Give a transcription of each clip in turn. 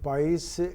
22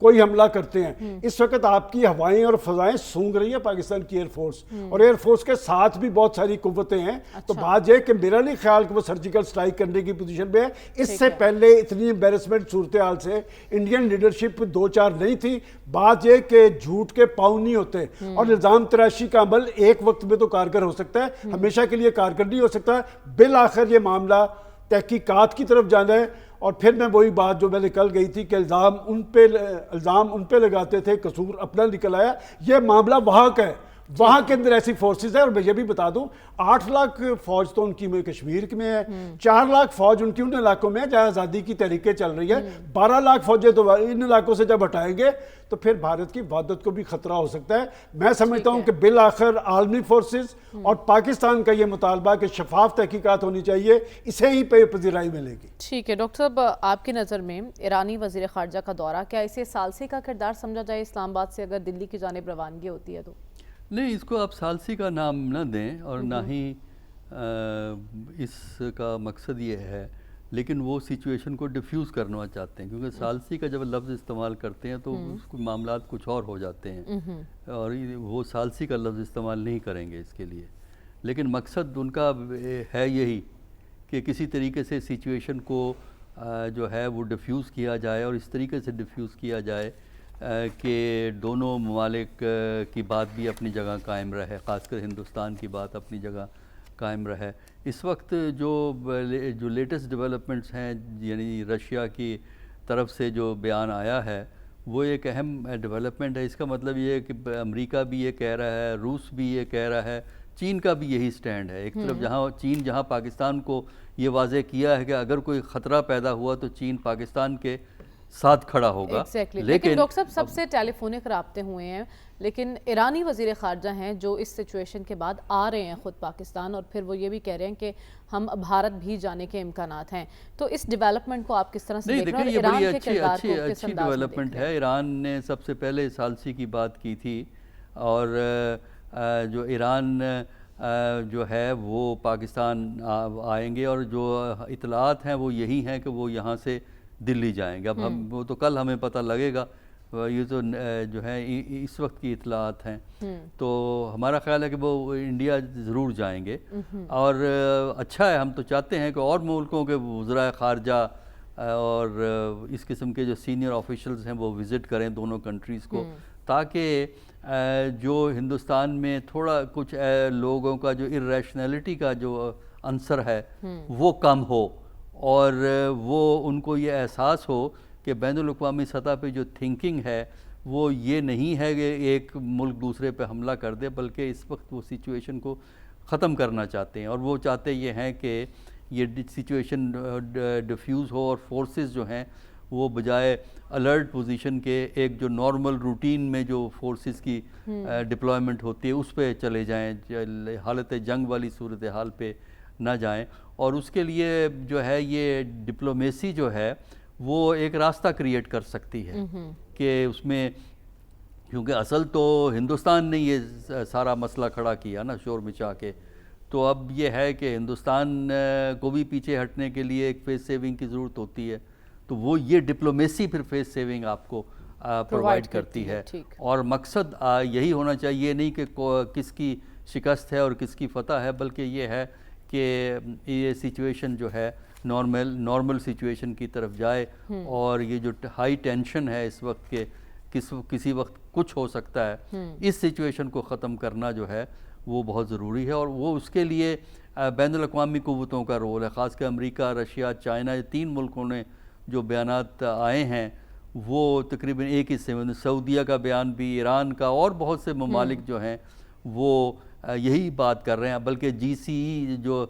کوئی حملہ کرتے ہیں. اس وقت آپ کی ہوائیں اور فضائیں سونگ رہی ہیں پاکستان کی ایئر فورس, اور ایئر فورس کے ساتھ بھی بہت ساری قوتیں ہیں. تو بات یہ کہ میرا نہیں خیال کہ وہ سرجیکل سٹرائک کرنے کی پوزیشن پہ ہے. اس سے پہلے اتنی امبیرسمنٹ صورتحال سے انڈین لیڈرشپ دو چار نہیں تھی. بات یہ کہ جھوٹ کے پاؤں نہیں ہوتے, اور الزام تراشی کا عمل ایک وقت میں تو کارگر ہو سکتا ہے, ہمیشہ کے لیے کارگر نہیں ہو سکتا. بالآخر یہ معاملہ تحقیقات کی طرف جانا ہے. اور پھر میں وہی بات جو میں نے کل گئی تھی کہ الزام ان پہ لگاتے تھے, قصور اپنا نکل آیا. یہ معاملہ وہاں کا ہے, وہاں کے اندر ایسی فورسز ہیں. اور میں یہ بھی بتا دوں 8 لاکھ فوج تو ان کی کشمیر میں ہے, 4 لاکھ فوج ان کی ان علاقوں میں ہے جہاں آزادی کی تحریکیں چل رہی ہیں. 12 لاکھ فوجیں تو ان علاقوں سے جب ہٹائیں گے تو پھر بھارت کی وحدت کو بھی خطرہ ہو سکتا ہے. میں سمجھتا ہوں کہ بالآخر عالمی فورسز اور پاکستان کا یہ مطالبہ کہ شفاف تحقیقات ہونی چاہیے, اسے ہی پہ پذیرائی ملے گی. ٹھیک ہے ڈاکٹر صاحب, آپ کی نظر میں ایرانی وزیر خارجہ کا دورہ, کیا اسے ثالثی کا کردار سمجھا جائے اسلام آباد سے اگر دلی کی جانب روانگی ہوتی ہے تو؟ نہیں, اس کو آپ ثالثی کا نام نہ دیں, اور نہ ہی اس کا مقصد یہ ہے, لیکن وہ سچویشن کو ڈیفیوز کرنا چاہتے ہیں, کیونکہ ثالثی کا جب لفظ استعمال کرتے ہیں تو اس کو معاملات کچھ اور ہو جاتے ہیں, اور وہ ثالثی کا لفظ استعمال نہیں کریں گے اس کے لیے. لیکن مقصد ان کا ہے یہی کہ کسی طریقے سے سچویشن کو جو ہے وہ ڈیفیوز کیا جائے, اور اس طریقے سے ڈیفیوز کیا جائے کہ دونوں ممالک کی بات بھی اپنی جگہ قائم رہے, خاص کر ہندوستان کی بات اپنی جگہ قائم رہے. اس وقت جو لیٹسٹ ڈیولپمنٹس ہیں, یعنی رشیا کی طرف سے جو بیان آیا ہے وہ ایک اہم ڈیولپمنٹ ہے. اس کا مطلب یہ ہے کہ امریکہ بھی یہ کہہ رہا ہے, روس بھی یہ کہہ رہا ہے, چین کا بھی یہی سٹینڈ ہے. ایک طرف جہاں پاکستان کو یہ واضح کیا ہے کہ اگر کوئی خطرہ پیدا ہوا تو چین پاکستان کے ساتھ کھڑا ہوگا. لیکن ڈاکٹر صاحب سب سے ٹیلی فونک رابطے ہوئے ہیں, لیکن ایرانی وزیر خارجہ ہیں جو اس سچویشن کے بعد آ رہے ہیں خود پاکستان, اور پھر وہ یہ بھی کہہ رہے ہیں کہ ہم بھارت بھی جانے کے امکانات ہیں. تو اس ڈیولپمنٹ کو آپ کس طرح سے دیکھ رہے ہیں, اور ایران کے کردار کو کس انداز میں ڈیولپمنٹ ہے. ایران نے سب سے پہلے ثالثی کی بات کی تھی, اور جو ایران جو ہے وہ پاکستان آئیں گے, اور جو اطلاعات ہیں وہ یہی ہیں کہ وہ یہاں سے دلی جائیں گے. اب وہ تو کل ہمیں پتہ لگے گا, یہ تو جو ہے اس وقت کی اطلاعات ہیں. تو ہمارا خیال ہے کہ وہ انڈیا ضرور جائیں گے, اور اچھا ہے, ہم تو چاہتے ہیں کہ اور ملکوں کے وزرائے خارجہ اور اس قسم کے جو سینئر آفیشلز ہیں وہ وزٹ کریں دونوں کنٹریز کو, تاکہ جو ہندوستان میں تھوڑا کچھ لوگوں کا جو ارریشنلٹی کا جو عنصر ہے وہ کم ہو, اور وہ ان کو یہ احساس ہو کہ بین الاقوامی سطح پہ جو تھنکنگ ہے وہ یہ نہیں ہے کہ ایک ملک دوسرے پہ حملہ کر دے, بلکہ اس وقت وہ سچویشن کو ختم کرنا چاہتے ہیں. اور وہ چاہتے یہ ہیں کہ یہ سچویشن ڈیفیوز ہو, اور فورسز جو ہیں وہ بجائے الرٹ پوزیشن کے ایک جو نارمل روٹین میں جو فورسز کی ڈپلائمنٹ ہوتی ہے اس پہ چلے جائیں, حالت جنگ والی صورتحال پہ نہ جائیں. اور اس کے لیے جو ہے یہ ڈپلومیسی جو ہے وہ ایک راستہ کریٹ کر سکتی ہے کہ اس میں, کیونکہ اصل تو ہندوستان نے یہ سارا مسئلہ کھڑا کیا نا شور مچا کے, تو اب یہ ہے کہ ہندوستان کو بھی پیچھے ہٹنے کے لیے ایک فیس سیونگ کی ضرورت ہوتی ہے. تو وہ یہ ڈپلومیسی پھر فیس سیونگ آپ کو پرووائڈ کرتی ہے, اور مقصد یہی ہونا چاہیے نہیں کہ کس کی شکست ہے اور کس کی فتح ہے, بلکہ یہ ہے کہ یہ سچویشن جو ہے نارمل سچویشن کی طرف جائے. اور یہ جو ہائی ٹینشن ہے اس وقت کے کسی وقت کچھ ہو سکتا ہے, اس سچویشن کو ختم کرنا جو ہے وہ بہت ضروری ہے. اور وہ اس کے لیے بین الاقوامی قوتوں کا رول ہے, خاص کر امریکہ, رشیا, چائنا, یہ 3 ملکوں نے جو بیانات آئے ہیں وہ تقریباً ایک حصے میں, سعودیہ کا بیان بھی, ایران کا, اور بہت سے ممالک جو ہیں وہ یہی بات کر رہے ہیں. بلکہ جی سی ای جو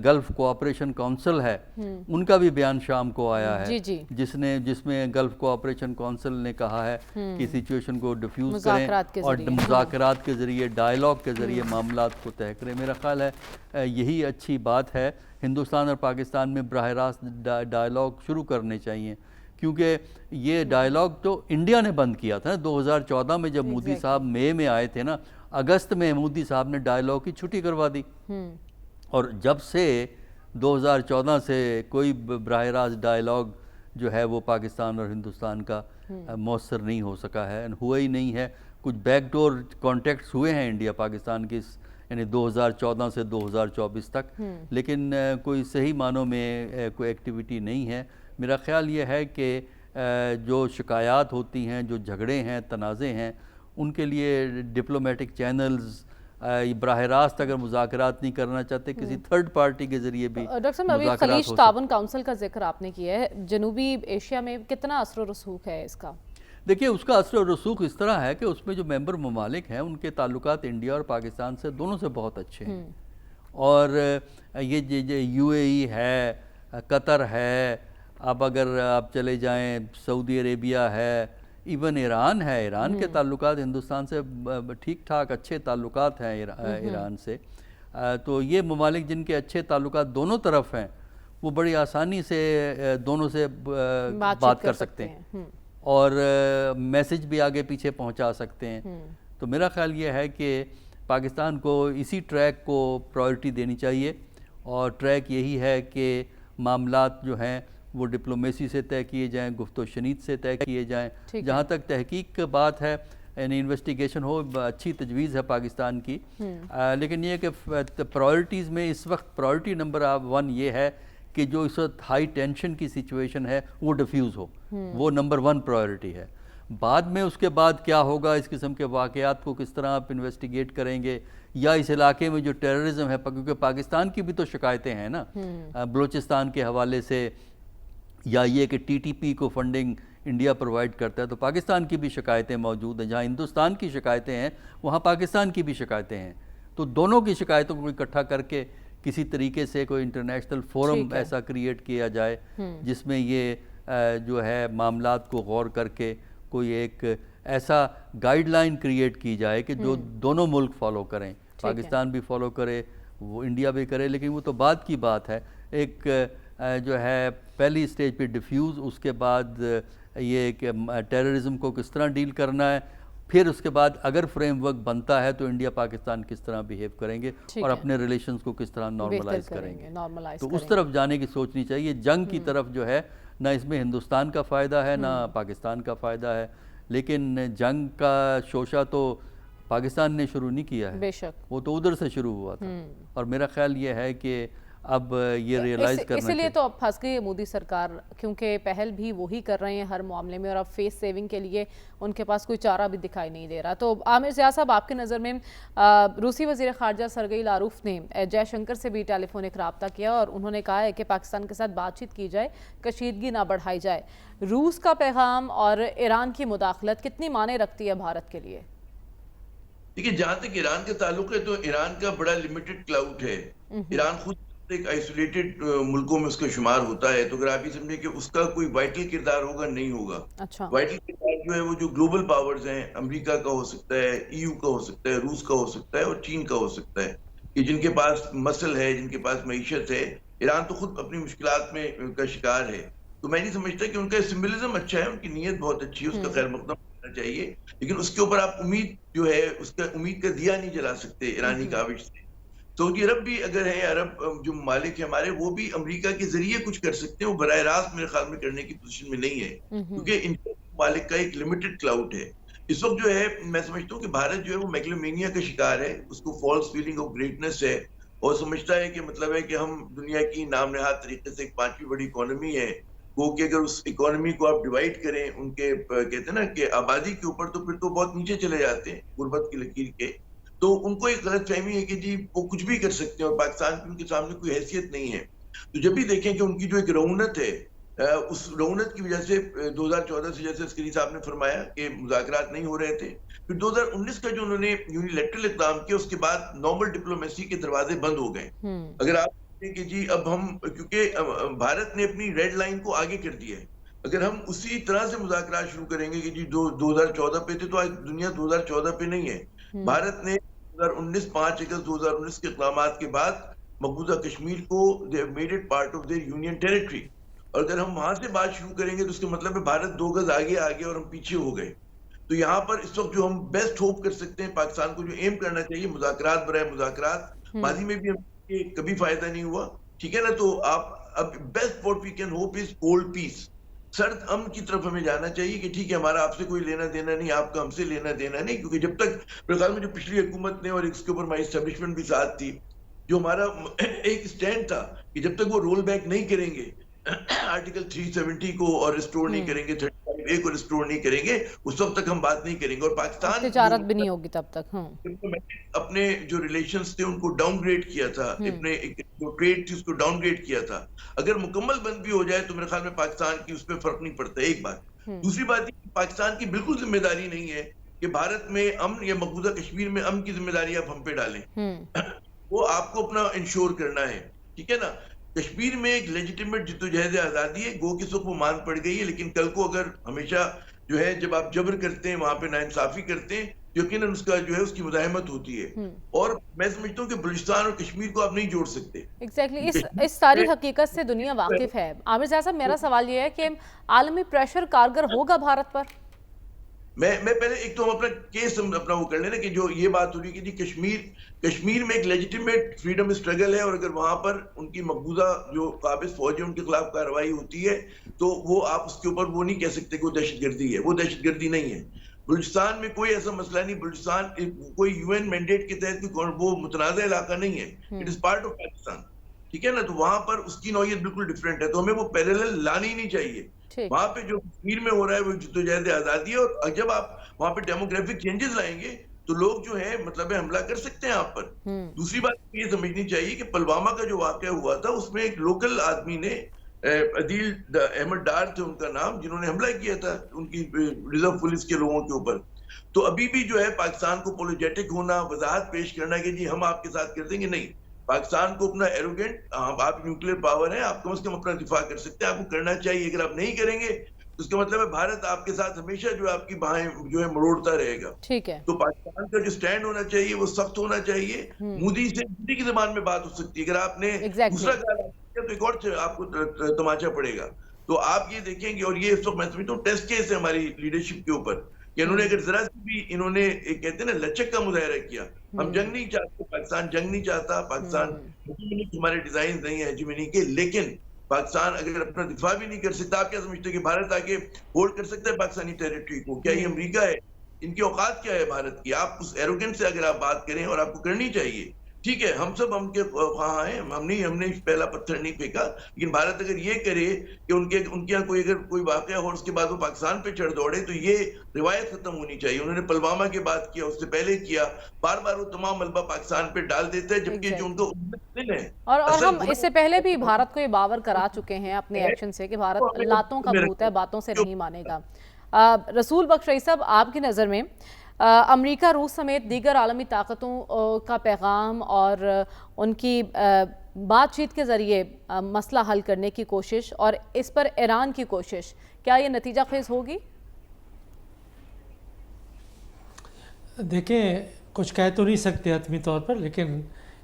گلف کوآپریشن کونسل ہے ان کا بھی بیان شام کو آیا ہے, جس میں گلف کوآپریشن کونسل نے کہا ہے کہ سچویشن کو ڈیفیوز کریں اور مذاکرات کے ذریعے, ڈائیلاگ کے ذریعے معاملات کو طے کریں. میرا خیال ہے یہی اچھی بات ہے. ہندوستان اور پاکستان میں براہ راست ڈائیلاگ شروع کرنے چاہیے, کیونکہ یہ ڈائیلاگ تو انڈیا نے بند کیا تھا 2014 میں, جب مودی صاحب مئی میں آئے تھے نا, اگست میں مودی صاحب نے ڈائیلاگ کی چھٹی کروا دی, اور جب سے 2014 سے کوئی براہ راست ڈائیلاگ جو ہے وہ پاکستان اور ہندوستان کا مؤثر نہیں ہو سکا ہے، ہوا ہی نہیں ہے. کچھ بیک ڈور کانٹیکٹس ہوئے ہیں انڈیا پاکستان کے یعنی 2014 سے 2024 تک، لیکن کوئی صحیح معنوں میں کوئی ایکٹیویٹی نہیں ہے. میرا خیال یہ ہے کہ جو شکایات ہوتی ہیں، جو جھگڑے ہیں، تنازع ہیں، ان کے لیے ڈپلومیٹک چینلز براہ راست اگر مذاکرات نہیں کرنا چاہتے، کسی تھرڈ پارٹی کے ذریعے بھی ڈاکٹر صاحب ابھی خلیج تعاون کونسل کا ذکر آپ نے کیا ہے، جنوبی ایشیا میں کتنا اثر و رسوخ ہے اس کا؟ دیکھیے اس کا اثر و رسوخ اس طرح ہے کہ اس میں جو ممبر ممالک ہیں ان کے تعلقات انڈیا اور پاکستان سے دونوں سے بہت اچھے ہیں. اور یہ یو اے ای ہے، قطر ہے، اب اگر آپ چلے جائیں سعودی عربیہ ہے، ایون ایران ہے. ایران کے تعلقات ہندوستان سے ٹھیک ٹھاک اچھے تعلقات ہیں ایران سے. تو یہ ممالک جن کے اچھے تعلقات دونوں طرف ہیں وہ بڑی آسانی سے دونوں سے بات کر سکتے ہیں اور میسج بھی آگے پیچھے پہنچا سکتے ہیں. تو میرا خیال یہ ہے کہ پاکستان کو اسی ٹریک کو پرائورٹی دینی چاہیے، اور ٹریک یہی ہے کہ معاملات جو ہیں وہ ڈپلومیسی سے طے کیے جائیں، گفت و شنید سے طے کیے جائیں. جہاں تک تحقیق کا بات ہے، یعنی انویسٹیگیشن ہو، اچھی تجویز ہے پاکستان کی، لیکن یہ کہ پرائورٹیز میں اس وقت پرائورٹی نمبر 1 یہ ہے کہ جو اس وقت ہائی ٹینشن کی سچویشن ہے وہ ڈیفیوز ہو، وہ نمبر 1 پرائورٹی ہے. بعد میں اس کے بعد کیا ہوگا، اس قسم کے واقعات کو کس طرح آپ انویسٹیگیٹ کریں گے، یا اس علاقے میں جو ٹیررزم ہے، کیونکہ پاکستان کی بھی تو شکایتیں ہیں نا بلوچستان کے حوالے سے، یا یہ کہ ٹی ٹی پی کو فنڈنگ انڈیا پرووائڈ کرتا ہے، تو پاکستان کی بھی شکایتیں موجود ہیں. جہاں ہندوستان کی شکایتیں ہیں وہاں پاکستان کی بھی شکایتیں ہیں. تو دونوں کی شکایتوں کو اکٹھا کر کے کسی طریقے سے کوئی انٹرنیشنل فورم ایسا کریٹ کیا جائے جس میں یہ جو ہے معاملات کو غور کر کے کوئی ایک ایسا گائیڈ لائن کریٹ کی جائے کہ جو دونوں ملک فالو کریں، پاکستان بھی فالو کرے، وہ انڈیا بھی کرے. لیکن وہ تو بعد کی بات ہے. ایک جو ہے پہلی سٹیج پہ ڈیفیوز، اس کے بعد یہ کہ ٹیررزم کو کس طرح ڈیل کرنا ہے، پھر اس کے بعد اگر فریم ورک بنتا ہے تو انڈیا پاکستان کس طرح بیہیو کریں گے اور اپنے ریلیشنز کو کس طرح نارملائز کریں گے. تو اس طرف جانے کی سوچنی چاہیے. جنگ کی طرف جو ہے نہ اس میں ہندوستان کا فائدہ ہے نہ پاکستان کا فائدہ ہے، لیکن جنگ کا شوشہ تو پاکستان نے شروع نہیں کیا ہے، وہ تو ادھر سے شروع ہوا تھا. اور میرا خیال یہ ہے کہ اب یہ ریئلائز کرنا اسی لیے تو اب پھنس گئی ہے مودی سرکار، کیونکہ پہل بھی وہی کر رہے ہیں ہر معاملے میں، اور اب فیس سیونگ کے لیے ان کے پاس کوئی چارہ بھی دکھائی نہیں دے رہا. تو عامر ضیاء صاحب، آپ کی نظر میں روسی وزیر خارجہ سرگئی لاروف نے جے شنکر سے بھی ٹیلی فونک رابطہ کیا اور انہوں نے کہا ہے کہ پاکستان کے ساتھ بات چیت کی جائے، کشیدگی نہ بڑھائی جائے. روس کا پیغام اور ایران کی مداخلت کتنی معنی رکھتی ہے بھارت کے لیے؟ دیکھیے جہاں تک ایران کا تعلق ہے تو ایران کا بڑا لمیٹڈ کلاؤڈ ہے. ایران خود ایک آئسولیٹڈ ملکوں میں اس کا شمار ہوتا ہے. تو اگر آپ یہ سمجھیں کہ اس کا کوئی وائٹل کردار ہوگا، نہیں ہوگا. وائٹل کردار جو ہے وہ جو گلوبل پاورز ہیں، امریکہ کا ہو سکتا ہے، ای یو کا ہو سکتا ہے، روس کا ہو سکتا ہے اور چین کا ہو سکتا ہے، کہ جن کے پاس مسل ہے، جن کے پاس معیشت ہے. ایران تو خود اپنی مشکلات میں کا شکار ہے. تو میں نہیں سمجھتا کہ ان کا سمبلزم اچھا ہے، ان کی نیت بہت اچھی ہے، اس کا خیر مقدم کرنا چاہیے، لیکن اس کے اوپر آپ امید جو ہے اس کا امید کا دیا نہیں جلا سکتے ایرانی کاوش سے. سعودی عرب بھی اگر ہے، عرب جو ممالک ہیں ہمارے، وہ بھی امریکہ کے ذریعے کچھ کر سکتے ہیں. وہ براہ راست میرے خیال میں کرنے کی پوزیشن میں نہیں ہے، کیونکہ ان ممالک کا ایک لمیٹڈ کلاؤڈ ہے. اس وقت جو ہے میں سمجھتا ہوں کہ بھارت جو ہے وہ میگلومینیا کا شکار ہے. اس کو فالس فیلنگ آف گریٹنس ہے اور سمجھتا ہے کہ مطلب ہے کہ ہم دنیا کی نام نہاد طریقے سے ایک 5ویں بڑی اکانومی ہے. وہ کہ اگر اس اکانومی کو آپ ڈیوائڈ کریں ان کے کہتے ہیں نا کہ آبادی کے اوپر، تو پھر تو بہت نیچے چلے جاتے ہیں غربت کی لکیر کے. تو ان کو ایک غلط فہمی ہے کہ جی وہ کچھ بھی کر سکتے ہیں اور پاکستان کی ان کے سامنے کوئی حیثیت نہیں ہے. تو جب بھی دیکھیں کہ ان کی جو ایک رونت ہے، اس رونت کی وجہ سے 2014 سے جیسے عسکری صاحب نے فرمایا کہ مذاکرات نہیں ہو رہے تھے، پھر 2019 کا جو انہوں نے یونیلیٹرل اقدام کیا، اس کے بعد نارمل ڈپلومیسی کے دروازے بند ہو گئے. اگر آپ کہ جی اب ہم، کیونکہ بھارت نے اپنی ریڈ لائن کو آگے کر دیا ہے، اگر ہم اسی طرح سے مذاکرات شروع کریں گے کہ جی 2014 پہ تھے تو آج دنیا 2014 پہ نہیں ہے. بھارت نے 5 اگست 2019 کے اقدامات کے بعد مقبوضہ کشمیر کو they have made it part of their union territory. اور اگر ہم وہاں سے بات شروع کریں گے تو اس کا مطلب ہے بھارت 2 گز آگے آ گیا اور ہم پیچھے ہو گئے. تو یہاں پر اس وقت جو ہم بیسٹ ہوپ کر سکتے ہیں، پاکستان کو جو ایم کرنا چاہیے مذاکرات برائے مذاکرات. ماضی میں بھی ہم کبھی فائدہ نہیں ہوا، ٹھیک ہے نا. تو آپ اب best what we can hope is cold peace. سرد امن کی طرف ہمیں جانا چاہیے کہ ٹھیک ہے ہمارا آپ سے کوئی لینا دینا نہیں، آپ کا ہم سے لینا دینا نہیں، کیونکہ جب تک میرے خیال میں جو پچھلی حکومت نے اور اس کے اوپر ہماری اسٹیبلشمنٹ بھی ساتھ تھی، جو ہمارا ایک سٹینڈ تھا کہ جب تک وہ رول بیک نہیں کریں گے آرٹیکل 370 کو اور ریسٹور نہیں کریں گے، 35A کو ریسٹور نہیں کریں گے، اس وقت تک ہم بات نہیں کریں گے. اور پاکستان تجارت بھی نہیں ہوگی تب تک. اپنے جو ریلیشنز تھے ان کو ڈاؤن گریڈ کیا تھا، اپنے جو ٹریڈ تھی اس کو ڈاؤن گریڈ کیا تھا. اگر مکمل بند بھی ہو جائے تو میرے خیال میں پاکستان کی اس پہ فرق نہیں پڑتا. ایک بات. دوسری بات یہ پاکستان کی بالکل ذمہ داری نہیں ہے کہ بھارت میں امن یا مقبوضہ کشمیر میں امن کی ذمہ داری آپ ہم پہ ڈالیں. وہ آپ کو اپنا انشور کرنا ہے، ٹھیک ہے نا. کشمیر میں ایک لیجیٹیمیٹ جدوجہد آزادی ہے، گو کس وقت وہ مان پڑ گئی ہے، لیکن کل کو اگر ہمیشہ جو ہے جب آپ جبر کرتے ہیں وہاں پہ ناانصافی کرتے ہیں، یقیناً اس کا جو ہے اس کی مزاحمت ہوتی ہے. اور میں سمجھتا ہوں کہ بلوچستان اور کشمیر کو آپ نہیں جوڑ سکتے. ایگزیکٹلی اس ساری حقیقت سے دنیا واقف ہے. عامر ضیاء صاحب، میرا سوال یہ ہے کہ عالمی پریشر کارگر ہوگا بھارت پر؟ میں پہلے ایک تو ہم اپنا کیس اپنا وہ کر لینا کہ جو یہ بات ہو رہی ہے کہ جی کشمیر میں ایک لیجیٹیمیٹ فریڈم اسٹرگل ہے، اور اگر وہاں پر ان کی مقبوضہ جو قابض فوج ہے ان کے خلاف کارروائی ہوتی ہے تو وہ آپ اس کے اوپر وہ نہیں کہہ سکتے کہ وہ دہشت گردی ہے. وہ دہشت گردی نہیں ہے. بلوچستان میں کوئی ایسا مسئلہ نہیں. بلوچستان کوئی UN مینڈیٹ کے تحت وہ متنازع علاقہ نہیں ہے. It is part of Pakistan, ٹھیک ہے نا. تو وہاں پر اس کی نوعیت بالکل ڈفرینٹ ہے، تو ہمیں وہ پیرالل لانی نہیں چاہیے. وہاں پہ جو کشمیر میں ہو رہا ہے وہ جدوجہد آزادی ہے، اور جب آپ وہاں پہ ڈیموگرافک چینجز لائیں گے تو لوگ جو ہے مطلب حملہ کر سکتے ہیں آپ پر. دوسری بات یہ سمجھنی چاہیے کہ پلوامہ کا جو واقعہ ہوا تھا اس میں ایک لوکل آدمی نے، عدیل احمد ڈار تھے ان کا نام، جنہوں نے حملہ کیا تھا ان کی ریزرو پولیس کے لوگوں کے اوپر. تو ابھی بھی جو ہے پاکستان کو پولوجیٹک ہونا، وضاحت پیش کرنا کہ جی ہم آپ کے ساتھ کر دیں گے، نہیں. پاکستان کو اپنا ایروگنٹ، آپ نیوکلیر پاور ہیں، آپ کم از کم اپنا دفاع کر سکتے ہیں، آپ کو کرنا چاہیے. اگر آپ نہیں کریں گے تو اس کا مطلب ہے بھارت آپ کے ساتھ ہمیشہ جو ہے آپ کی باہیں جو ہے مروڑتا رہے گا. ٹھیک ہے. تو پاکستان کا جو سٹینڈ ہونا چاہیے وہ سخت ہونا چاہیے. مودی کی زبان میں بات ہو سکتی ہے، اگر آپ نے دوسرا کہا تو ایک اور آپ کو تماچا پڑے گا. تو آپ یہ دیکھیں گے، اور یہ اس وقت میں سمجھتا ہوں ٹیسٹ کیس ہے ہماری لیڈرشپ کے اوپر کہ انہوں نے اگر ذرا سی بھی انہوں نے کہتے ہیں نا لچک کا مظاہرہ کیا. ہم جنگ نہیں چاہتے، پاکستان جنگ نہیں چاہتا، پاکستان ہمارے ڈیزائن نہیں ہے ہیجمنی کے، لیکن پاکستان اگر اپنا دفاع بھی نہیں کر سکتا، آپ کیا سمجھتے ہیں کہ بھارت آگے ہولڈ کر سکتا ہے پاکستانی ٹیریٹری کو؟ کیا یہ امریکہ ہے؟ ان کی اوقات کیا ہے بھارت کی؟ آپ اس ایروگنٹ سے اگر آپ بات کریں، اور آپ کو کرنی چاہیے، ٹھیک ہے ہم سب ہم کے خواہاں ہیں، ہم نے پہلا پتھر نہیں پھینکا، لیکن بھارت اگر یہ کرے کہ ان کے یہاں اگر کوئی واقعہ ہو اور اس کے بعد وہ پاکستان پہ چڑھ دوڑے، تو یہ روایت ختم ہونی چاہیے. انہوں نے پلوامہ کی بات کیا، اس سے پہلے کیا، بار بار وہ تمام ملبہ پاکستان پہ ڈال دیتے ہیں، جبکہ جو ان کو دل ہے. اور ہم اس سے پہلے بھی بھارت کو یہ باور کرا چکے ہیں اپنے ایکشن سے کہ بھارت لاتوں کا بھوت ہے، باتوں سے نہیں مانے گا. رسول بخش رئیس صاحب، آپ کی نظر میں امریکہ، روس سمیت دیگر عالمی طاقتوں کا پیغام اور ان کی بات چیت کے ذریعے مسئلہ حل کرنے کی کوشش، اور اس پر ایران کی کوشش، کیا یہ نتیجہ خیز ہوگی؟ دیکھیں، کچھ کہہ تو نہیں سکتے حتمی طور پر، لیکن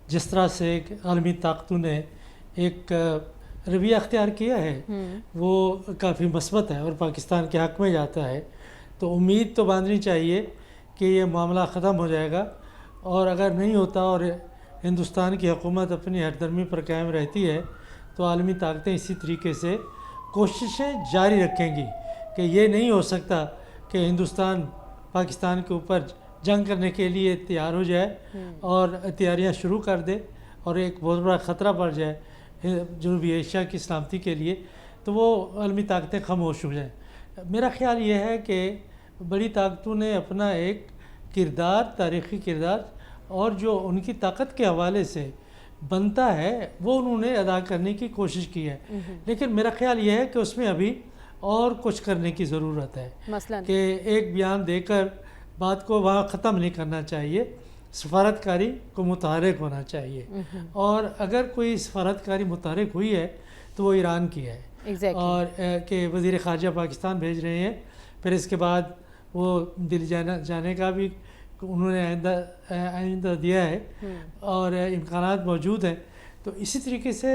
جس طرح سے عالمی طاقتوں نے ایک رویہ اختیار کیا ہے وہ کافی مثبت ہے اور پاکستان کے حق میں جاتا ہے. تو امید تو باندھنی چاہیے کہ یہ معاملہ ختم ہو جائے گا، اور اگر نہیں ہوتا اور ہندوستان کی حکومت اپنی ہردرمی پر قائم رہتی ہے تو عالمی طاقتیں اسی طریقے سے کوششیں جاری رکھیں گی. کہ یہ نہیں ہو سکتا کہ ہندوستان پاکستان کے اوپر جنگ کرنے کے لیے تیار ہو جائے اور تیاریاں شروع کر دے اور ایک بہت بڑا خطرہ پڑ جائے جنوبی ایشیا کی سلامتی کے لیے، تو وہ عالمی طاقتیں خاموش ہو جائیں. میرا خیال یہ ہے کہ بڑی طاقتوں نے اپنا ایک کردار، تاریخی کردار، اور جو ان کی طاقت کے حوالے سے بنتا ہے وہ انہوں نے ادا کرنے کی کوشش کی ہے. لیکن میرا خیال یہ ہے کہ اس میں ابھی اور کچھ کرنے کی ضرورت ہے، کہ ایک بیان دے کر بات کو وہاں ختم نہیں کرنا چاہیے. سفارتکاری کو متحرک ہونا چاہیے، اور اگر کوئی سفارتکاری متحرک ہوئی ہے تو وہ ایران کی ہے. اور کہ وزیر خارجہ پاکستان بھیج رہے ہیں، پھر اس کے بعد وہ دل جانے کا بھی انہوں نے آئندہ دیا ہے اور امکانات موجود ہیں. تو اسی طریقے سے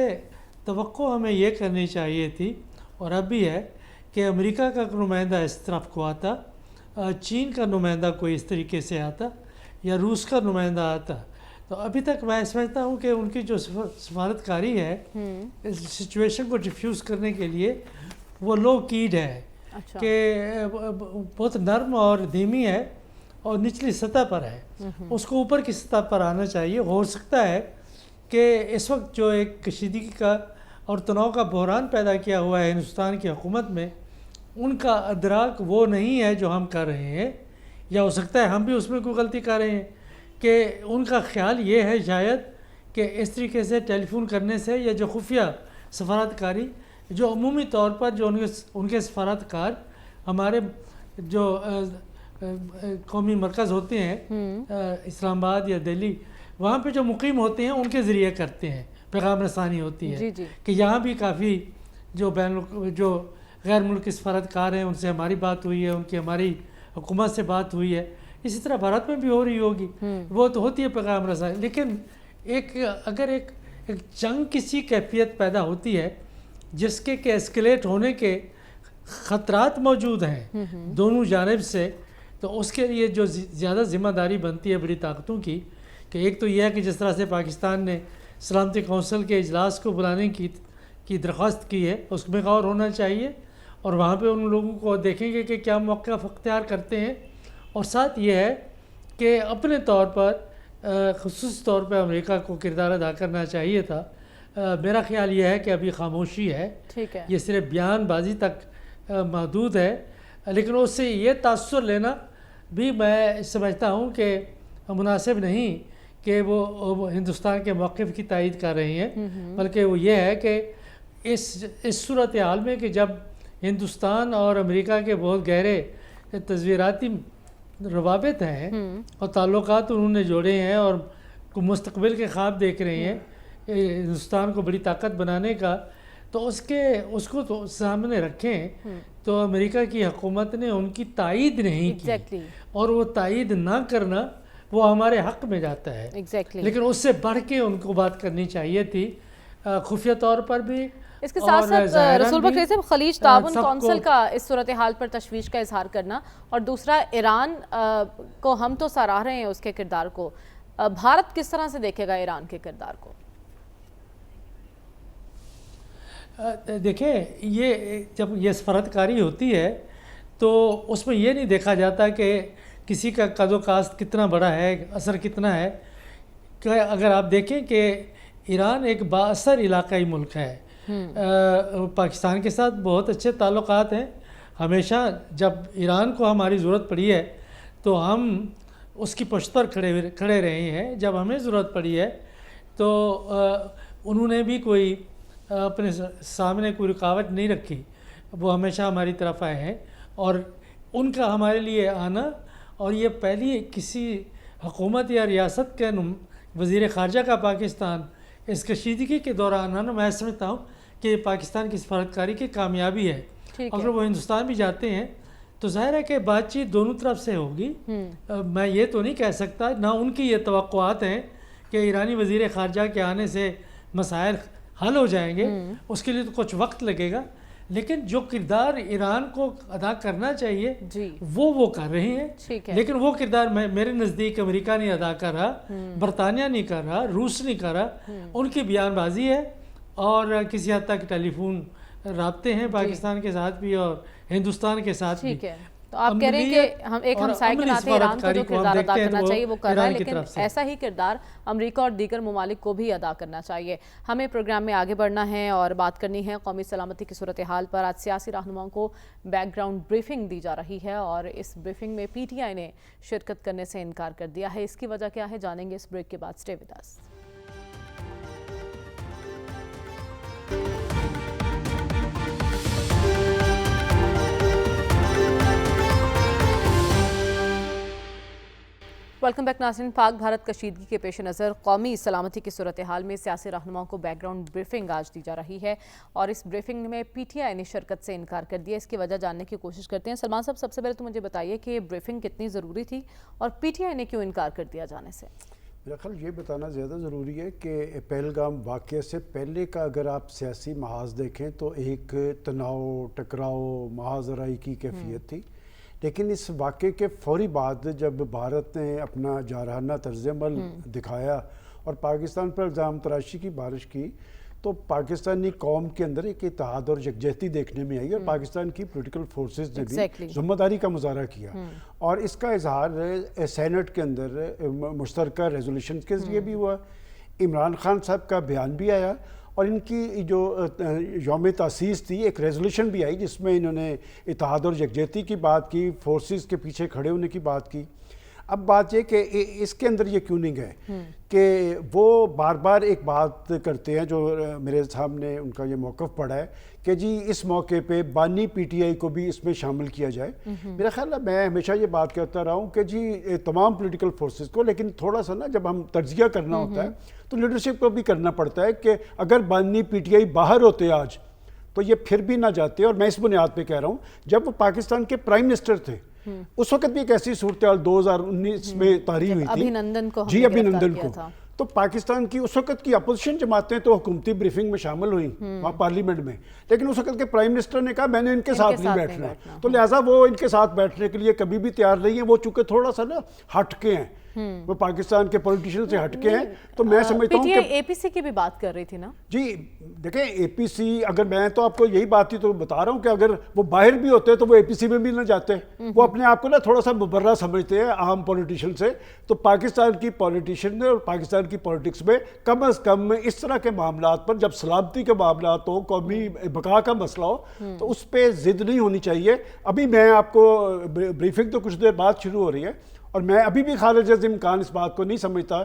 توقع ہمیں یہ کرنی چاہیے تھی، اور اب بھی ہے، کہ امریکہ کا نمائندہ اس طرف کو آتا، چین کا نمائندہ کوئی اس طریقے سے آتا، یا روس کا نمائندہ آتا. تو ابھی تک میں سمجھتا ہوں کہ ان کی جو سفارتکاری ہے اس سچویشن کو ڈیفیوز کرنے کے لیے وہ لو کیڈ ہے کہ بہت نرم اور دھیمی ہے اور نچلی سطح پر ہے. اس کو اوپر کی سطح پر آنا چاہیے. ہو سکتا ہے کہ اس وقت جو ایک کشیدگی کا اور تناؤ کا بحران پیدا کیا ہوا ہے ہندوستان کی حکومت میں، ان کا ادراک وہ نہیں ہے جو ہم کر رہے ہیں، یا ہو سکتا ہے ہم بھی اس میں کوئی غلطی کر رہے ہیں کہ ان کا خیال یہ ہے شاید کہ اس طریقے سے ٹیلی فون کرنے سے یا جو خفیہ سفارتکاری جو عمومی طور پر جو ان کے سفارتکار ہمارے جو قومی مرکز ہوتے ہیں اسلام آباد یا دہلی، وہاں پہ جو مقیم ہوتے ہیں ان کے ذریعے کرتے ہیں، پیغام رسانی ہوتی ہے کہ یہاں بھی کافی جو جو غیر ملکی سفارتکار ہیں ان سے ہماری بات ہوئی ہے، ان کی ہماری حکومت سے بات ہوئی ہے. اسی طرح بھارت میں بھی ہو رہی ہوگی، وہ تو ہوتی ہے پیغام رسانی. لیکن اگر ایک جنگ کسی کیفیت پیدا ہوتی ہے جس کے ایسکیلیٹ ہونے کے خطرات موجود ہیں دونوں جانب سے، تو اس کے لیے جو زیادہ ذمہ داری بنتی ہے بڑی طاقتوں کی، کہ ایک تو یہ ہے کہ جس طرح سے پاکستان نے سلامتی کونسل کے اجلاس کو بلانے کی درخواست کی ہے، اس میں غور ہونا چاہیے، اور وہاں پہ ان لوگوں کو دیکھیں گے کہ کیا موقف اختیار کرتے ہیں. اور ساتھ یہ ہے کہ اپنے طور پر خصوصی طور پہ امریکہ کو کردار ادا کرنا چاہیے تھا. میرا خیال یہ ہے کہ ابھی خاموشی ہے، یہ صرف بیان بازی تک محدود ہے، لیکن اس سے یہ تاثر لینا بھی میں سمجھتا ہوں کہ مناسب نہیں کہ وہ ہندوستان کے موقف کی تائید کر رہی ہیں، بلکہ وہ یہ ہے کہ اس صورتحال میں کہ جب ہندوستان اور امریکہ کے بہت گہرے تصویراتی روابط ہیں اور تعلقات انہوں نے جوڑے ہیں اور مستقبل کے خواب دیکھ رہے ہیں ہندوستان کو بڑی طاقت بنانے کا، تو اس کو تو سامنے رکھیں. تو امریکہ کی حکومت نے ان کی تائید نہیں کی، اور وہ تائید نہ کرنا وہ ہمارے حق میں جاتا ہے. لیکن اس سے بڑھ کے ان کو بات کرنی چاہیے تھی، خفیہ طور پر بھی. اس کے ساتھ ساتھ رسول بکری صاحب، خلیج تعاون کونسل کا اس صورتحال پر تشویش کا اظہار کرنا، اور دوسرا ایران کو ہم تو سراہ رہے ہیں اس کے کردار کو، بھارت کس طرح سے دیکھے گا ایران کے کردار کو؟ دیکھیں، یہ جب یہ سفارتکاری ہوتی ہے تو اس میں یہ نہیں دیکھا جاتا کہ کسی کا قد و کاست کتنا بڑا ہے، اثر کتنا ہے. کہ اگر آپ دیکھیں کہ ایران ایک با اثر علاقائی ملک ہے، پاکستان کے ساتھ بہت اچھے تعلقات ہیں. ہمیشہ جب ایران کو ہماری ضرورت پڑی ہے تو ہم اس کی پشت پر کھڑے رہے ہیں. جب ہمیں ضرورت پڑی ہے تو انہوں نے بھی کوئی اپنے سامنے کوئی رکاوٹ نہیں رکھی، وہ ہمیشہ ہماری طرف آئے ہیں. اور ان کا ہمارے لیے آنا، اور یہ پہلی کسی حکومت یا ریاست کے وزیر خارجہ کا پاکستان اس کشیدگی کے دوران آنا، میں سمجھتا ہوں کہ پاکستان کی سفارتکاری کی کامیابی ہے. اگر وہ ہندوستان بھی جاتے ہیں تو ظاہر ہے کہ بات چیت دونوں طرف سے ہوگی. میں یہ تو نہیں کہہ سکتا، نہ ان کی یہ توقعات ہیں کہ ایرانی وزیر خارجہ کے آنے سے مسائل حل ہو جائیں گے. اس کے لیے تو کچھ وقت لگے گا، لیکن جو کردار ایران کو ادا کرنا چاہیے وہ کر رہے ہیں. لیکن وہ کردار میرے نزدیک امریکہ نہیں ادا کر رہا، برطانیہ نہیں کر رہا، روس نہیں کر رہا. ان کی بیان بازی ہے اور کسی حد تک ٹیلی فون رابطے ہیں پاکستان کے ساتھ بھی اور ہندوستان کے ساتھ بھی. تو آپ کہہ رہے ہیں کہ ہم ایک ہمسائے کے ناطے ایران کو جو کردار ادا کرنا چاہیے وہ کر رہا ہے، لیکن ایسا ہی کردار امریکہ اور دیگر ممالک کو بھی ادا کرنا چاہیے. ہمیں پروگرام میں آگے بڑھنا ہے اور بات کرنی ہے قومی سلامتی کی صورتحال پر. آج سیاسی رہنماؤں کو بیک گراؤنڈ بریفنگ دی جا رہی ہے اور اس بریفنگ میں پی ٹی آئی نے شرکت کرنے سے انکار کر دیا ہے. اس کی وجہ کیا ہے جانیں گے اس بریک کے بعد. Stay with us. Welcome back ناظرین. پاک بھارت کشیدگی کے پیش نظر قومی سلامتی کی صورتحال میں سیاسی رہنماؤں کو بیک گراؤنڈ بریفنگ آج دی جا رہی ہے اور اس بریفنگ میں پی ٹی آئی نے شرکت سے انکار کر دیا. اس کی وجہ جاننے کی کوشش کرتے ہیں. سلمان صاحب، سب سے پہلے تو مجھے بتائیے کہ یہ بریفنگ کتنی ضروری تھی اور پی ٹی آئی نے کیوں انکار کر دیا جانے سے؟ میرا خیال یہ بتانا زیادہ ضروری ہے کہ پہلگام واقعے سے پہلے کا اگر آپ سیاسی محاذ دیکھیں تو ایک تناؤ، ٹکراؤ، محاذ آرائی کی کیفیت تھی. لیکن اس واقعے کے فوری بعد جب بھارت نے اپنا جارحانہ طرز عمل دکھایا اور پاکستان پر الزام تراشی کی بارش کی تو پاکستانی قوم کے اندر ایک اتحاد اور یکجہتی دیکھنے میں آئی اور پاکستان کی پولیٹیکل فورسز نے بھی ذمہ داری کا مظاہرہ کیا اور اس کا اظہار سینٹ کے اندر مشترکہ ریزولوشن کے ذریعے بھی ہوا. عمران خان صاحب کا بیان بھی آیا اور ان کی جو یوم تاسیس تھی ایک ریزولوشن بھی آئی جس میں انہوں نے اتحاد اور یکجہتی کی بات کی, فورسز کے پیچھے کھڑے ہونے کی بات کی. اب بات یہ کہ اس کے اندر یہ کیوں نہیں گئے کہ وہ بار بار ایک بات کرتے ہیں جو میرے سامنے ان کا یہ موقف پڑا ہے کہ جی اس موقع پہ بانی پی ٹی آئی کو بھی اس میں شامل کیا جائے. میرا خیال ہے میں ہمیشہ یہ بات کہتا رہا ہوں کہ جی تمام پولیٹیکل فورسز کو, لیکن تھوڑا سا نا جب ہم تجزیہ کرنا ہوتا ہے تو لیڈرشپ کو بھی کرنا پڑتا ہے کہ اگر بانی پی ٹی آئی باہر ہوتے آج تو یہ پھر بھی نہ جاتے. اور میں اس بنیاد پہ کہہ رہا ہوں جب وہ پاکستان کے پرائم منسٹر تھے اس وقت بھی ایک ایسی صورتحال 2019 میں طاری ہوئی تھی جی ابھینندن کو, تو پاکستان کی اس وقت کی اپوزیشن جماعتیں تو حکومتی بریفنگ میں شامل ہوئیں وہاں پارلیمنٹ میں, لیکن اس وقت کے پرائم منسٹر نے کہا میں نے ان کے ساتھ نہیں بیٹھنا, تو لہٰذا وہ ان کے ساتھ بیٹھنے کے لیے کبھی بھی تیار نہیں ہیں. وہ چونکہ تھوڑا سا نا ہٹ کے ہیں, وہ پاکستان کے پولیٹیشین سے ہٹ کے ہیں. تو میں سمجھتا ہوں کہ اے پی سی کی بھی بات کر رہی تھی نا جی دیکھیں اے پی سی, اگر میں تو آپ کو یہی بات ہی تو بتا رہا ہوں کہ اگر وہ باہر بھی ہوتے تو وہ اے پی سی میں بھی نہ جاتے. وہ اپنے آپ کو نا تھوڑا سا مبرہ سمجھتے ہیں عام پولیٹیشین سے. تو پاکستان کی پولیٹیشین نے اور پاکستان کی پولیٹکس میں کم از کم اس طرح کے معاملات پر جب سلامتی کے معاملات ہو, قومی بقا کا مسئلہ ہو, تو اس پہ ضد نہیں ہونی چاہیے. ابھی میں آپ کو بریفنگ تو کچھ دیر بعد شروع ہو رہی ہے اور میں ابھی بھی خارج از امکان اس بات کو نہیں سمجھتا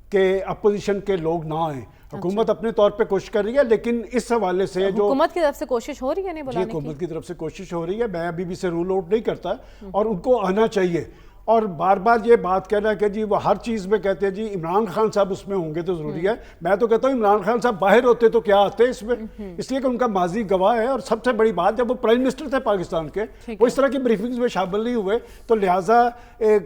کہ اپوزیشن کے لوگ نہ آئیں. حکومت اپنے طور پہ کوشش کر رہی ہے, لیکن اس حوالے سے جو حکومت کی طرف سے کوشش ہو رہی ہے نہیں بلانے کی, حکومت کی طرف سے کوشش ہو رہی ہے, میں ابھی بھی سے رول آؤٹ نہیں کرتا اور ان کو آنا چاہیے. اور بار بار یہ بات کہنا کہ جی وہ ہر چیز میں کہتے ہیں جی عمران خان صاحب اس میں ہوں گے تو ضروری ہے. میں تو کہتا ہوں عمران خان صاحب باہر ہوتے تو کیا آتے اس میں, اس لیے کہ ان کا ماضی گواہ ہے. اور سب سے بڑی بات جب وہ پرائم منسٹر تھے پاکستان کے, وہ اس طرح کی بریفنگز میں شامل نہیں ہوئے, تو لہٰذا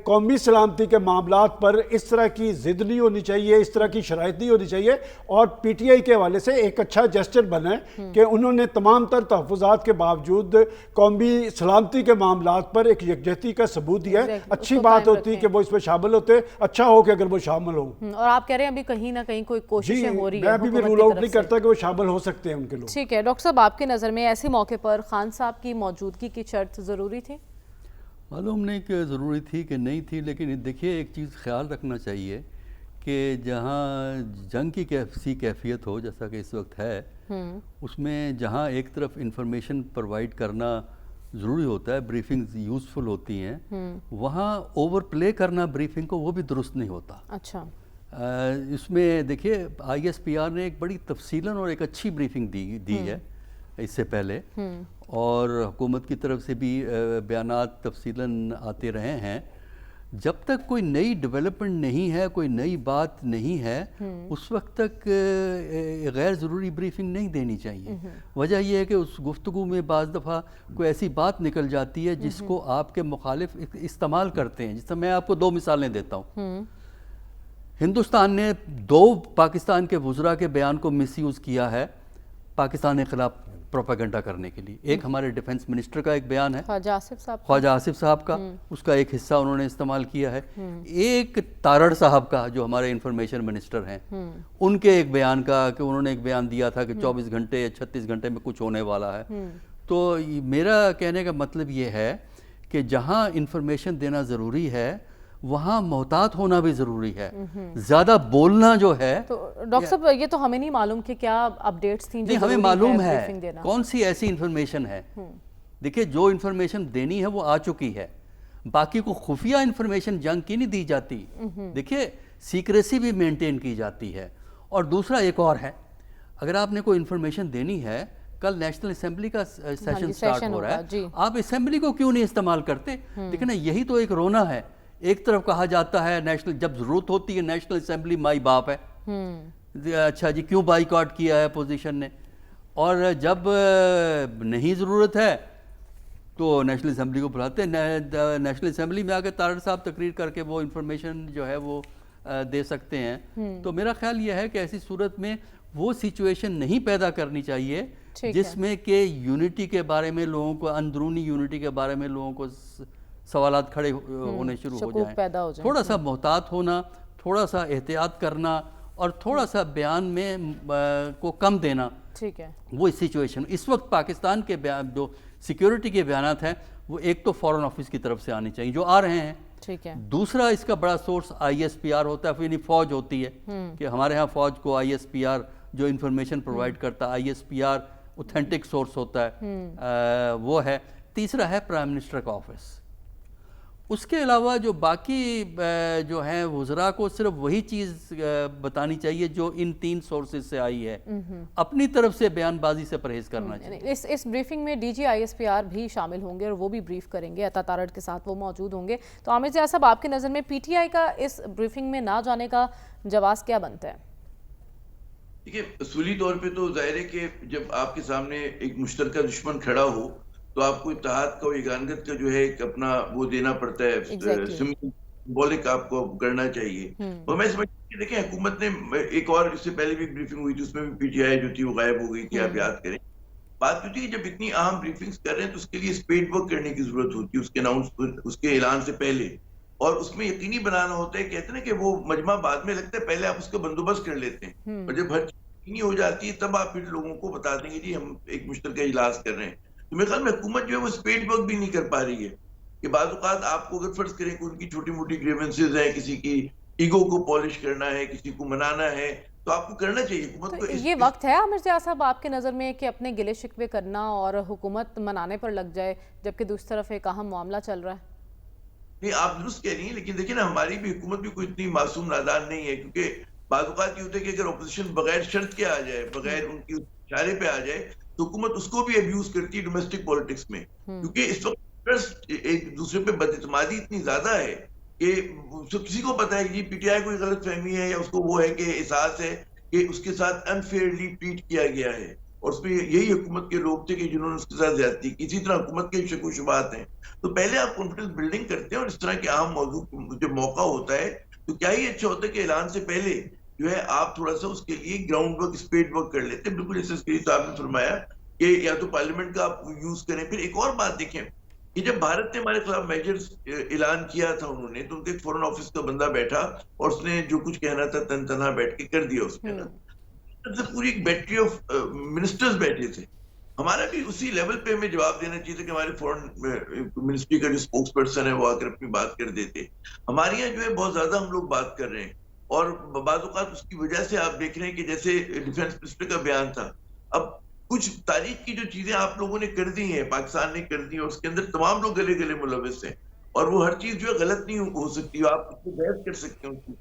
قومی سلامتی کے معاملات پر اس طرح کی ضد نہیں ہونی چاہیے, اس طرح کی شرائط نہیں ہونی چاہیے. اور پی ٹی آئی کے حوالے سے ایک اچھا جسچر بنا کہ انہوں نے تمام تر تحفظات کے باوجود قومی سلامتی کے معاملات پر ایک یکجہتی کا ثبوت دیا ہے. اچھی بات ہوتی کہ وہ اس میں شامل ہوتے, اچھا ہو کہ اگر وہ شامل ہوں. اور آپ کہہ رہے ہیں ابھی کہیں نہ کہیں کوئی کوششیں ہو رہی ہیں, میں ابھی بھی رول آؤٹ نہیں کرتا کہ وہ شامل ہو سکتے ہیں ان کے لوگ. ٹھیک ہے ڈاکٹر صاحب, آپ کی نظر میں ایسے موقع پر خان صاحب کی موجودگی کی شرط ضروری تھی؟ معلوم نہیں کہ ضروری تھی کہ نہیں تھی, لیکن دیکھیے ایک چیز خیال رکھنا چاہیے کہ جہاں جنگ کی کیفیت ہو جیسا کہ اس وقت ہے, اس میں جہاں ایک طرف انفارمیشن پرووائڈ کرنا ضروری ہوتا ہے, بریفنگز یوزفل ہوتی ہیں, وہاں اوور پلے کرنا بریفنگ کو وہ بھی درست نہیں ہوتا. اچھا اس میں دیکھیے آئی ایس پی آر نے ایک بڑی تفصیلاً اور ایک اچھی بریفنگ دی ہے اس سے پہلے, اور حکومت کی طرف سے بھی بیانات تفصیلاً آتے رہے ہیں. جب تک کوئی نئی ڈیولپمنٹ نہیں ہے, کوئی نئی بات نہیں ہے, اس وقت تک غیر ضروری بریفنگ نہیں دینی چاہیے. وجہ یہ ہے کہ اس گفتگو میں بعض دفعہ کوئی ایسی بات نکل جاتی ہے جس کو آپ کے مخالف استعمال کرتے ہیں. جس طرح میں آپ کو 2 مثالیں دیتا ہوں. ہندوستان نے 2 پاکستان کے وزراء کے بیان کو مس یوز کیا ہے پاکستان کے خلاف پروپیگنڈا کرنے کے لیے. ایک ہمارے ڈیفنس منسٹر کا ایک بیان ہے خواجہ آصف صاحب کا, اس کا ایک حصہ انہوں نے استعمال کیا ہے. ایک تارڑ صاحب کا جو ہمارے انفارمیشن منسٹر ہیں, ان کے ایک بیان کا کہ انہوں نے ایک بیان دیا تھا کہ 24 گھنٹے یا 36 گھنٹے میں کچھ ہونے والا ہے. تو میرا کہنے کا مطلب یہ ہے کہ جہاں انفارمیشن دینا ضروری ہے وہاں محتاط ہونا بھی ضروری ہے. زیادہ بولنا جو ہے, تو ڈاکٹر صاحب یہ تو ہمیں نہیں معلوم کہ کیا اپڈیٹس تھیں جو ہمیں معلوم ہے کون سی ایسی انفارمیشن ہے. دیکھیں جو انفارمیشن دینی ہے وہ آ چکی ہے, باقی کو خفیہ انفارمیشن جنگ کی نہیں دی جاتی. دیکھیں سیکریسی بھی مینٹین کی جاتی ہے. اور دوسرا ایک اور ہے, اگر آپ نے کوئی انفارمیشن دینی ہے, کل نیشنل اسمبلی کا سیشن سٹارٹ ہو رہا ہے, آپ اسمبلی کو کیوں نہیں استعمال کرتے؟ دیکھیں نا یہی تو ایک رونا ہے. ایک طرف کہا جاتا ہے نیشنل, جب ضرورت ہوتی ہے نیشنل اسمبلی مائی باپ ہے, اچھا جی کیوں بائی کاٹ کیا ہے اپوزیشن نے, اور جب نہیں ضرورت ہے تو نیشنل اسمبلی کو بلاتے ہیں. نیشنل اسمبلی میں آ کے تارڑ صاحب تقریر کر کے وہ انفارمیشن جو ہے وہ دے سکتے ہیں. تو میرا خیال یہ ہے کہ ایسی صورت میں وہ سچویشن نہیں پیدا کرنی چاہیے جس میں کہ یونٹی کے بارے میں لوگوں کو, اندرونی یونٹی کے بارے میں لوگوں کو سوالات کھڑے ہونے شروع ہو جائیں. تھوڑا سا محتاط ہونا, تھوڑا سا احتیاط کرنا, اور تھوڑا سا بیان میں کو کم دینا. ٹھیک ہے. وہ سچویشن اس وقت پاکستان کے جو سیکیورٹی کے بیانات ہیں وہ ایک تو فارن آفس کی طرف سے آنے چاہیے جو آ رہے ہیں. ٹھیک ہے. دوسرا اس کا بڑا سورس ISPR ہوتا ہے, یعنی فوج ہوتی ہے کہ ہمارے ہاں فوج کو ISPR جو انفارمیشن پرووائڈ کرتا ہے, ISPR اوتھینٹک سورس ہوتا ہے, وہ ہے. تیسرا ہے پرائم منسٹر کا آفس. اس کے علاوہ جو باقی جو ہیں وزراء کو صرف وہی چیز بتانی چاہیے جو ان 3 سورسز سے آئی ہے, اپنی طرف سے بیان بازی سے پرہیز کرنا چاہیے. اس بریفنگ میں DG ISPR بھی شامل ہوں گے اور وہ بھی بریف کریں گے, عطا تارڑ کے ساتھ وہ موجود ہوں گے. تو عامر ضیاء صاحب, آپ کی نظر میں PTI کا اس بریفنگ میں نہ جانے کا جواز کیا بنتا ہے؟ دیکھیے, اصولی طور پہ تو ظاہر ہے کہ جب آپ کے سامنے ایک مشترکہ دشمن کھڑا ہو تو آپ کو اتحاد کا اور یگانگت کا جو ہے ایک اپنا وہ دینا پڑتا ہے, سمبولک آپ کو کرنا چاہیے. اور میں سمجھتا ہوں کہ دیکھیں حکومت نے ایک اور اس سے پہلے بھی بریفنگ ہوئی تھی, اس میں بھی PTI جو تھی وہ غائب ہو گئی تھی, آپ یاد کریں. بات یہ تھی کہ جب اتنی اہم بریفنگز کر رہے ہیں تو اس کے لیے اسپیڈ ورک کرنے کی ضرورت ہوتی ہے اس کے اس کے اعلان سے پہلے, اور اس میں یقینی بنانا ہوتا ہے. کہتے ہیں نا کہ وہ مجمع بعد میں لگتا ہے, پہلے آپ اس کا بندوبست کر لیتے ہیں, اور جب ہر چیز یقینی ہو جاتی ہے تب آپ پھر لوگوں کو بتا دیں گے جی ہم ایک مشترکہ اجلاس کر رہے ہیں. تو میرے خیال میں حکومت جو ہے وہ اسپیڈ ورک بھی نہیں کر پا رہی ہے کہ بعض اوقات آپ کو اگر فرض کریں کہ ان کی چھوٹی موٹی گریونسز ہیں, کسی کی ایگو کو پالش کرنا ہے, کسی کو منانا ہے, تو آپ کو کرنا چاہیے حکومت کو. یہ وقت ہے عامر ضیاء صاحب آپ کی نظر میں کہ اپنے گلے شکوے کرنا اور حکومت منانے پر لگ جائے جبکہ دوسری طرف ایک اہم معاملہ چل رہا ہے؟ نہیں, آپ درست کہہ رہی ہیں, لیکن دیکھیں نا ہماری بھی حکومت بھی کوئی اتنی معصوم نادان نہیں ہے, کیونکہ بعض اوقات یہ ہوتا ہے کہ اگر اپوزیشن بغیر شرط کے آ جائے, بغیر ان کی اشارے پہ آ جائے, تو حکومت اس کو بھی ابیوز کرتی ہے ڈومیسٹک پالیٹکس میں. کیونکہ اس وقت ایک دوسرے پہ بد اعتمادی اتنی زیادہ ہے کہ کسی کو پتا ہے کہ PTI کوئی غلط فہمی ہے یا اس کو وہ ہے کہ احساس ہے کہ اس کے ساتھ انفیئرلی ٹریٹ کیا گیا ہے, اور اس میں یہی حکومت کے لوگ تھے کہ جنہوں نے اس کے ساتھ زیادتی کی. اسی طرح حکومت کے شک و شبہات ہیں, تو پہلے آپ کانفیڈنس بلڈنگ کرتے ہیں, اور اس طرح کے اہم موضوع جب موقع ہوتا ہے تو کیا ہی اچھا ہوتا ہے کہ اعلان سے پہلے جو ہے آپ تھوڑا سا اس کے لیے گراؤنڈ ورک اسپیڈ ورک کر لیتے ہیں. بالکل جیسے عسکری صاحب نے فرمایا کہ یا تو پارلیمنٹ کا آپ یوز کریں. پھر ایک اور بات دیکھیں کہ جب بھارت نے ہمارے خلاف میجرز اعلان کیا تھا انہوں نے, تو ان کے فورن آفس کا بندہ بیٹھا اور اس نے جو کچھ کہنا تھا تن تنہا بیٹھ کے کر دیا. اس میں نا پوری ایک بیٹری آف منسٹرز بیٹھے تھے. ہمارا بھی اسی لیول پہ ہمیں جواب دینا چاہیے تھا کہ ہمارے فورن منسٹری کا جو اسپوکس پرسن ہے وہ آ کر اپنی بات کر دیتے. ہمارے یہاں جو ہے بہت زیادہ ہم لوگ بات کر رہے ہیں, اور بعض اوقات اس کی وجہ سے آپ دیکھ رہے ہیں کہ جیسے ڈیفینس منسٹر کا بیان تھا, اب کچھ تاریخ کی جو چیزیں آپ لوگوں نے کر دی ہیں, پاکستان نے کر دی, اور اس کے اندر تمام لوگ گلے گلے ملوث ہیں, اور وہ ہر چیز جو ہے غلط نہیں ہو سکتی, آپ اس کو بحث کر سکتے ہیں,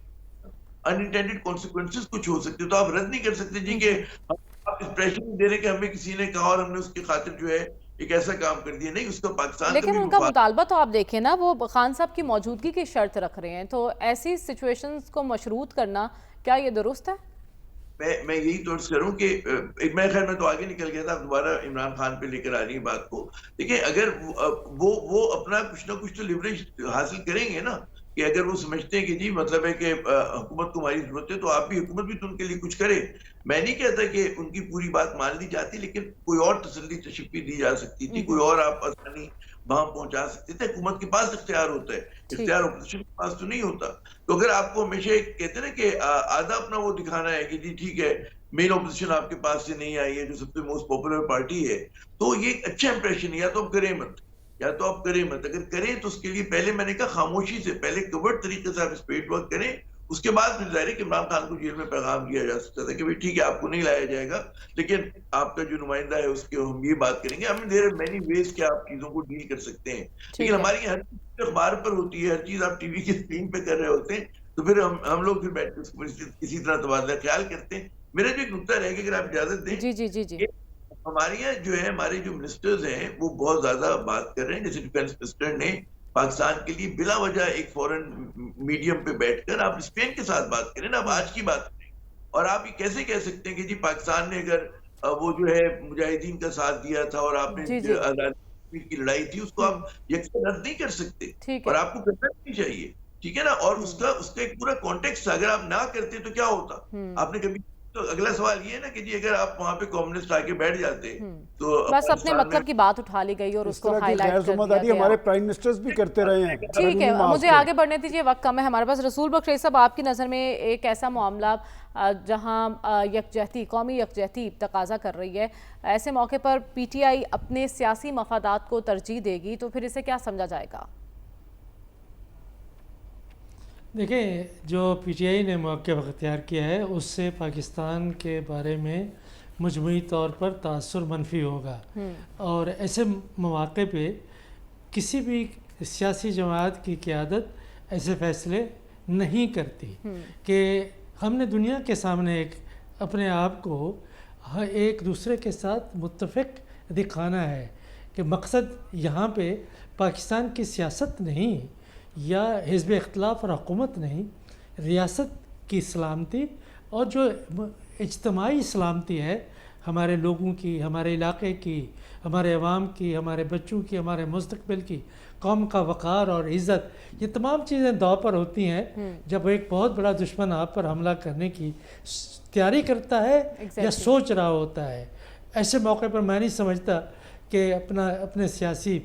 انانٹینڈڈ کانسیکوینسز کچھ ہو سکتے, تو آپ رد نہیں کر سکتے جی کہ آپ امپریشن دے رہے کہ ہمیں کسی نے کہا اور ہم نے اس کی خاطر جو ہے ایک ایسا کام کر دیا. نہیں, اس کا پاکستان لیکن ان کا مطالبہ تو آپ دیکھیں نا, وہ خان صاحب کی موجودگی کی شرط رکھ رہے ہیں, تو ایسی سچویشنز کو مشروط کرنا کیا یہ درست ہے؟ میں یہی تو عرض کروں کہ میں خیر میں تو آگے نکل گیا تھا, دوبارہ عمران خان پہ لے کر آ رہی ہیں بات کو. دیکھیں اگر وہ اپنا کچھ نہ کچھ تو لیوریج حاصل کریں گے نا, کہ اگر وہ سمجھتے ہیں کہ جی مطلب ہے کہ حکومت کو ہماری ضرورت ہے, تو آپ بھی حکومت بھی تو ان کے لیے کچھ کرے. میں نہیں کہتا کہ ان کی پوری بات مان لی جاتی, لیکن کوئی اور تسلی تشفی دی جا سکتی تھی, کوئی اور آپ آسانی وہاں پہنچا سکتے تھے. حکومت کے پاس اختیار ہوتا ہے, اختیار اپوزیشن کے پاس تو نہیں ہوتا. تو اگر آپ کو ہمیشہ کہتے ہیں نا کہ آدھا اپنا وہ دکھانا ہے کہ جی ٹھیک ہے مین اپوزیشن آپ کے پاس سے نہیں آئی ہے جو سب سے موسٹ پاپولر پارٹی ہے, تو یہ ایک اچھا امپریشن ہے. یا تو آپ کریں مت, اگر کریں تو اس کے لیے پہلے میں نے کہا خاموشی سے, پہلے کورٹ طریقے سے آپ اسپیڈ ورک کریں, اس کے بعد پھر ظاہر ہے کہ عمران خان کو جیل میں پیغام دیا جا سکتا تھا کہ بھائی ٹھیک ہے آپ کو نہیں لایا جائے گا, لیکن آپ کا جو نمائندہ ہے اس کے ہم یہ بات کریں گے. ہم دیر مینی ویز کہ آپ چیزوں کو ڈیل کر سکتے ہیں, لیکن ہماری ہر چیز اخبار پر ہوتی ہے, ہر چیز آپ ٹی وی کی اسکرین پہ کر رہے ہوتے ہیں, تو پھر ہم لوگ پھر بیٹھ کر کسی طرح تبادلہ خیال کرتے ہیں. میرا جو ایک نقطہ رہے گا اگر آپ اجازت دیں, جی ہمارے یہاں جو ہے ہمارے جو منسٹرز ہیں وہ بہت زیادہ بات کر رہے ہیں. جیسے ڈیفینس منسٹر نے پاکستان کے لیے بلا وجہ ایک فورن میڈیم پہ بیٹھ کر آپ اسپین کے ساتھ بات کریں نا, اب آج کی بات کریں, اور آپ یہ کیسے کہہ سکتے ہیں کہ جی پاکستان نے اگر وہ جو ہے مجاہدین کا ساتھ دیا تھا اور آپ نے آزادی کی لڑائی تھی اس کو آپ یکساں رد نہیں کر سکتے, اور آپ کو کرنا نہیں چاہیے, ٹھیک ہے نا. اور اس کا ایک پورا کانٹیکسٹ تھا, اگر آپ نہ کرتے تو کیا ہوتا, آپ نے کبھی تو اگلا سوال یہ ہے نا کہ جی اگر آپ وہاں پہ کمیونسٹ آ کے بیٹھ جاتے تو بس اپنے مطلب کی بات اٹھا لی گئی اور اس کو ہائی لائٹ کر دیا گیا. ہمارے پرائم منسٹرز بھی کرتے رہے ہیں. ٹھیک ہے, مجھے آگے بڑھنے دیجیے, وقت کم ہے ہمارے پاس. رسول بخش صاحب, آپ کی نظر میں ایک ایسا معاملہ جہاں یکجہتی, قومی یکجہتی تقاضا کر رہی ہے, ایسے موقع پر پی ٹی آئی اپنے سیاسی مفادات کو ترجیح دے گی تو پھر اسے کیا سمجھا جائے گا؟ دیکھیں, جو پی ٹی آئی نے موقف اختیار کیا ہے اس سے پاکستان کے بارے میں مجموعی طور پر تاثر منفی ہوگا, اور ایسے مواقع پہ کسی بھی سیاسی جماعت کی قیادت ایسے فیصلے نہیں کرتی کہ ہم نے دنیا کے سامنے اپنے آپ کو ایک دوسرے کے ساتھ متفق دکھانا ہے کہ مقصد یہاں پہ پاکستان کی سیاست نہیں یا حزب اختلاف اور حکومت نہیں, ریاست کی سلامتی اور جو اجتماعی سلامتی ہے ہمارے لوگوں کی, ہمارے علاقے کی, ہمارے عوام کی, ہمارے بچوں کی, ہمارے مستقبل کی, قوم کا وقار اور عزت, یہ تمام چیزیں داؤ پر ہوتی ہیں جب ایک بہت بڑا دشمن آپ پر حملہ کرنے کی تیاری کرتا ہے یا سوچ رہا ہوتا ہے. ایسے موقع پر میں نہیں سمجھتا کہ اپنے سیاسی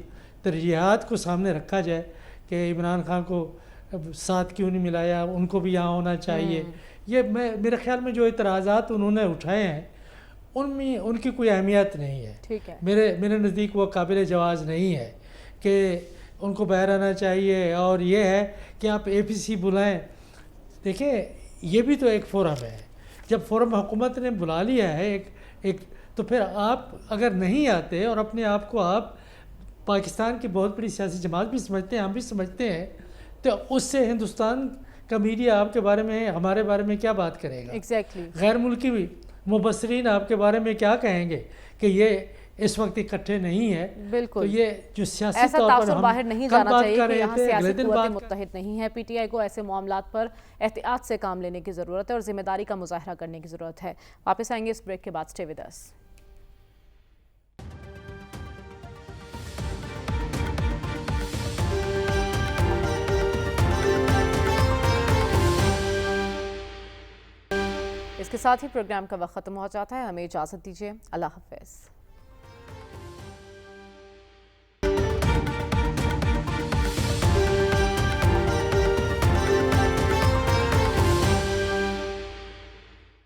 ترجیحات کو سامنے رکھا جائے کہ عمران خان کو ساتھ کیوں نہیں ملایا, ان کو بھی یہاں ہونا چاہیے. یہ میرے خیال میں جو اعتراضات انہوں نے اٹھائے ہیں ان کی کوئی اہمیت نہیں ہے. میرے نزدیک وہ قابل جواز نہیں ہے کہ ان کو باہر آنا چاہیے. اور یہ ہے کہ آپ اے پی سی بلائیں, دیکھیں یہ بھی تو ایک فورم ہے. جب فورم حکومت نے بلا لیا ہے ایک تو پھر آپ اگر نہیں آتے اور اپنے آپ کو آپ پاکستان کی بہت بڑی سیاسی جماعت بھی سمجھتے ہیں, ہم بھی سمجھتے ہیں, تو اس سے ہندوستان کا میڈیا آپ کے بارے میں, ہمارے بارے میں کیا بات کرے گا؟ غیر ملکی بھی مبصرین آپ کے بارے میں کیا کہیں گے کہ یہ اس وقت اکٹھے نہیں ہے. بالکل, تو یہ جو سیاسی ایسا طور پر تاثر باہر نہیں جانا چاہیے کہ یہاں سیاسی قوتیں بات متحد نہیں ہیں. پی ٹی آئی کو ایسے معاملات پر احتیاط سے کام لینے کی ضرورت ہے اور ذمہ داری کا مظاہرہ کرنے کی ضرورت ہے. واپس آئیں گے اس بریک کے بعد. اسٹے ود اس. اس کے ساتھ ہی پروگرام کا وقت ختم ہو جاتا ہے. ہمیں اجازت دیجیے. اللہ حافظ.